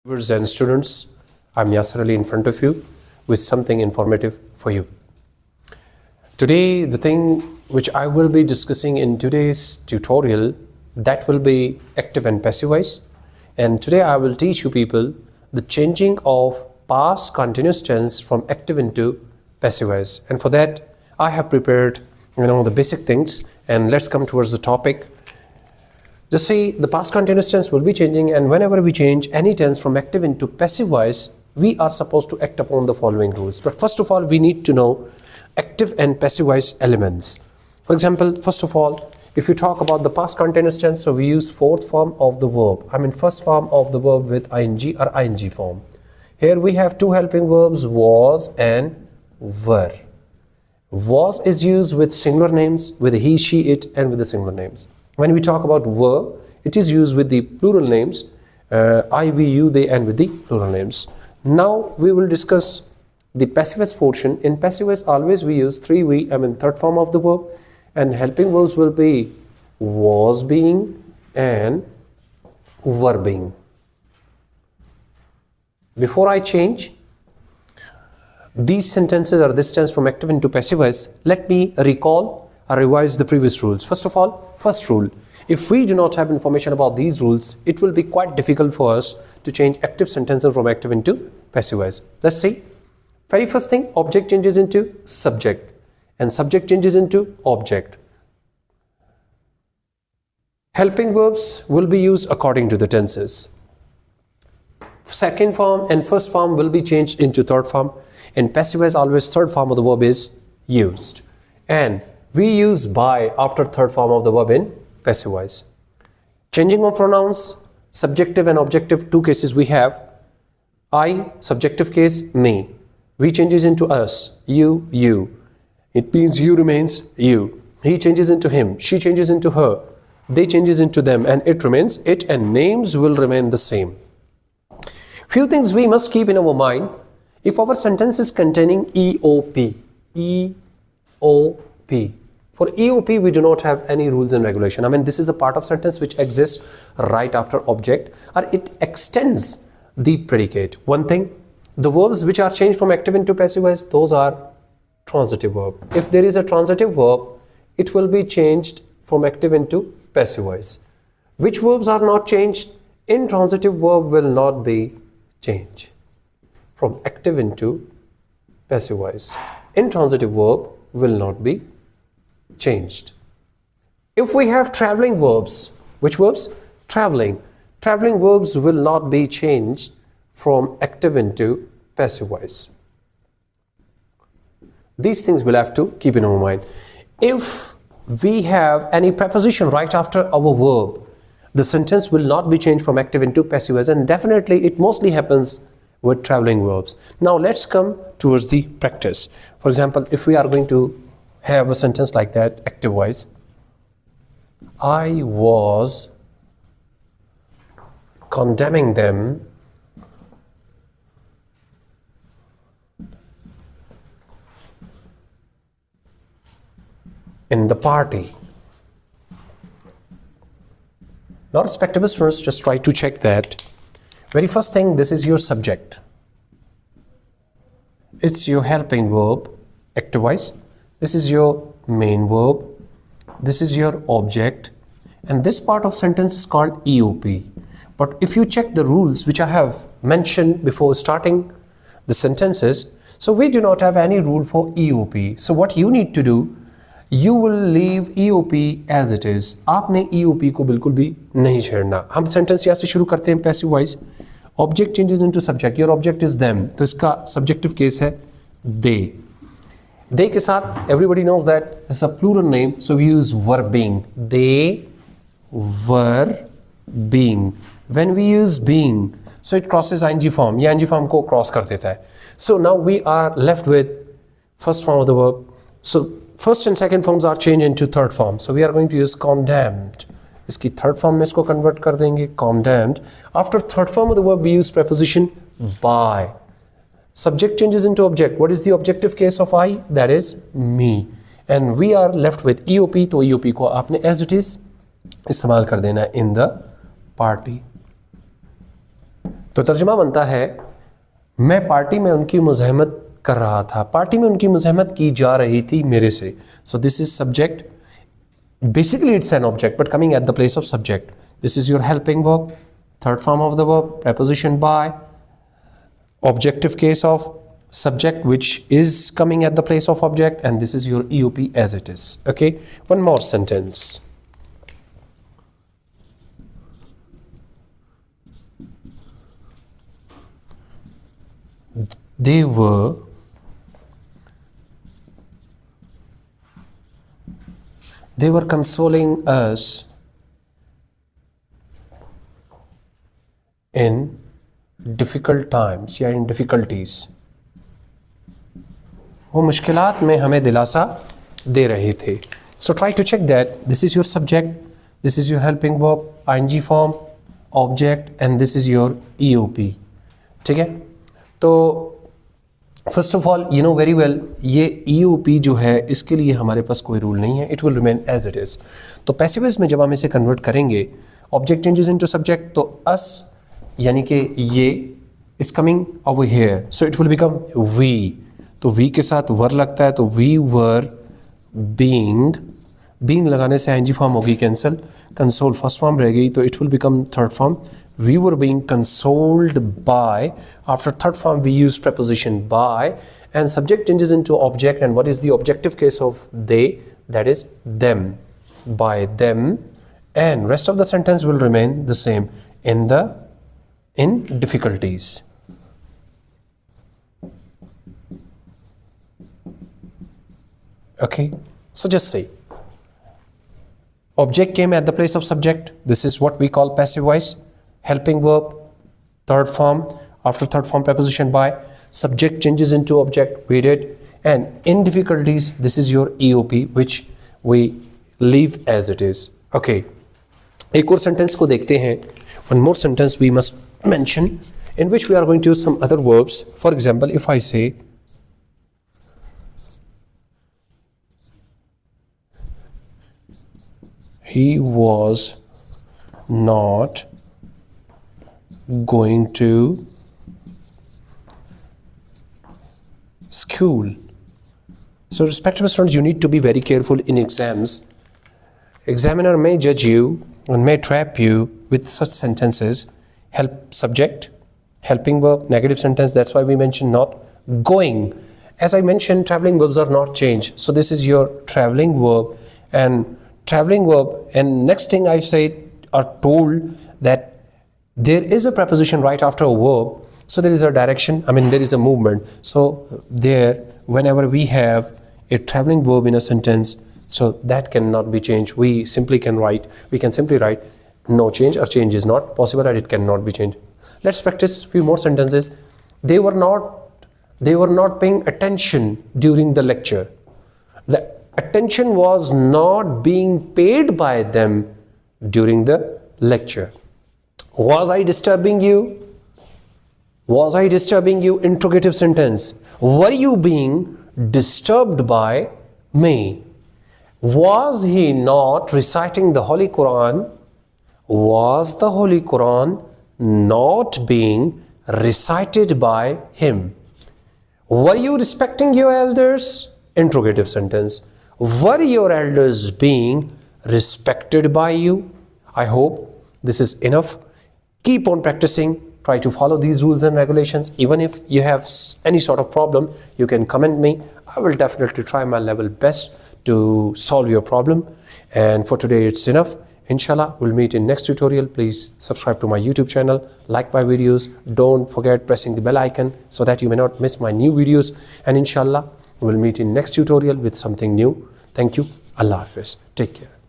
Viewers and students, I'm YASIR Ali in front of you with something informative for you. Today, the thing which I will be discussing in today's tutorial, that will be active and passive voice. And today I will teach you people the changing of past continuous tense from active into passive voice. And for that, I have prepared the basic things, and let's come towards the topic. Just say the past continuous tense will be changing, and whenever we change any tense from active into passive voice, we are supposed to act upon the following rules. But first of all, we need to know active and passive voice elements. For example, first of all, if you talk about the past continuous tense, so we use fourth form of the verb. First form of the verb with ing or ing form. Here we have two helping verbs, was and were. Was is used with singular names, with he, she, it, and with the singular names. When we talk about were, it is used with the plural names, I, we, you, they, and with the plural names. Now we will discuss the passive voice portion. In passive voice, always we use third form of the verb, and helping verbs will be was being and were being. Before I change these sentences or this tense from active into passive voice, let me recall or revise the previous rules. First of all, first rule, if we do not have information about these rules, it will be quite difficult for us to change active sentences from active into passive voice. Let's see. Very first thing, object changes into subject and subject changes into object. Helping verbs will be used according to the tenses. Second form and first form will be changed into third form. In passive voice, always third form of the verb is used. And we use by after third form of the verb in passive voice. Changing of pronouns, subjective and objective, two cases we have. I, subjective case, me. We changes into us, you, you. It means you remains you. He changes into him, she changes into her, they changes into them, and it remains it, and names will remain the same. Few things we must keep in our mind. If our sentence is containing EOP, for EOP, we do not have any rules and regulation. This is a part of sentence which exists right after object, or it extends the predicate. One thing, the verbs which are changed from active into passive voice, those are transitive verb. If there is a transitive verb, it will be changed from active into passive voice. Which verbs are not changed? Intransitive verb will not be changed from active into passive voice. Intransitive verb will not be changed. If we have traveling verbs, which verbs? Traveling verbs will not be changed from active into passive voice. These things we'll have to keep in our mind. If we have any preposition right after our verb, the sentence will not be changed from active into passive voice, and definitely it mostly happens with traveling verbs. Now let's come towards the practice. For example, if we are going to have a sentence like that, active voice, I was condemning them in the party. Now, respectable students, just try to check that. Very first thing, this is your subject. It's your helping verb, active voice. This is your main verb. This is your object. And this part of sentence is called EOP. But if you check the rules which I have mentioned before starting the sentences, so we do not have any rule for EOP. So what you need to do, you will leave EOP as it is. आपने EOP को बिल्कुल भी नहीं छेड़ना. हम sentence यहाँ से शुरू करते हैं passive voice. Object changes into subject. Your object is them. तो इसका subjective case है they. They के साथ everybody knows that it's a plural name, so we use were being. They were being. When we use being, so it crosses ing form. ये ing form को cross कर देता है. So now we are left with first form of the verb. So first and second forms are changed into third form. So we are going to use condemned. इसकी third form में इसको convert कर देंगे, condemned. After third form of the verb, we use preposition by. Subject changes into object. What is the objective case of I? That is me. And we are left with EOP. तो EOP को आपने as it is इस्तेमाल कर देना in the party. तो तर्जुमा बनता है मैं पार्टी में उनकी मुज़ाहमत कर रहा था, पार्टी में उनकी मुज़ाहमत की जा रही थी मेरे से. So this is subject. Basically it's an object but coming at the place of subject. This is your helping verb, third form of the verb, preposition by, objective case of subject which is coming at the place of object, and this is your EOP as it is. Okay, one more sentence. They were consoling us in difficult times या in difficulties. वो मुश्किलात में हमें दिलासा दे रहे थे. So try to check that this is your subject, this is your helping verb, ing form, object, and this is your EOP. ठीक है. तो first of all you know very well ये EOP जो है इसके लिए हमारे पास कोई रूल नहीं है. It will remain as it is. तो पैसिव वॉइस में जब हम इसे कन्वर्ट करेंगे, ऑब्जेक्ट चेंजेस इनटू सब्जेक्ट, तो अस यानी कि ये is coming over here, so it will become V. तो वी के साथ वर लगता है, तो वी वर बीइंग. बीइंग लगाने से ing फॉर्म होगी कैंसिल, कंसोल फर्स्ट फॉर्म रह गई, तो it will become third form. We were being consoled by. After third form we use preposition by, and subject changes into object, and what is the objective case of they? That is them. By them, and rest of the sentence will remain the same. In difficulties. Okay, so just say object came at the place of subject. This is what we call passive voice. Helping verb, third form, after third form preposition by, subject changes into object, we did, and in difficulties this is your EOP which we leave as it is. Okay, एक और sentence को देखते हैं. One more sentence we must mention in which we are going to use some other verbs. For example, if I say he was not going to school. So respectable students, you need to be very careful in exams. Examiner may judge you and may trap you with such sentences. Help subject, helping verb, negative sentence. That's why we mentioned not going. As I mentioned, traveling verbs are not changed. So this is your traveling verb, and next thing I said are told that there is a preposition right after a verb, so there is a direction, there is a movement. So there, whenever we have a traveling verb in a sentence, so that cannot be changed. We can simply write no change, or change is not possible and it cannot be changed. Let's practice few more sentences. They were not paying attention during the lecture. The attention was not being paid by them during the lecture. Was I disturbing you? Was I disturbing you? Interrogative sentence. Were you being disturbed by me? Was he not reciting the Holy Quran? Was the Holy Quran not being recited by him? Were you respecting your elders? Interrogative sentence. Were your elders being respected by you? I hope this is enough. Keep on practicing. Try to follow these rules and regulations. Even if you have any sort of problem, you can comment me. I will definitely try my level best to solve your problem. And for today, it's enough. Inshallah, we'll meet in next tutorial. Please subscribe to my YouTube channel, like my videos. Don't forget pressing the bell icon so that you may not miss my new videos. And inshallah, we'll meet in next tutorial with something new. Thank you. Allah Hafiz. Take care.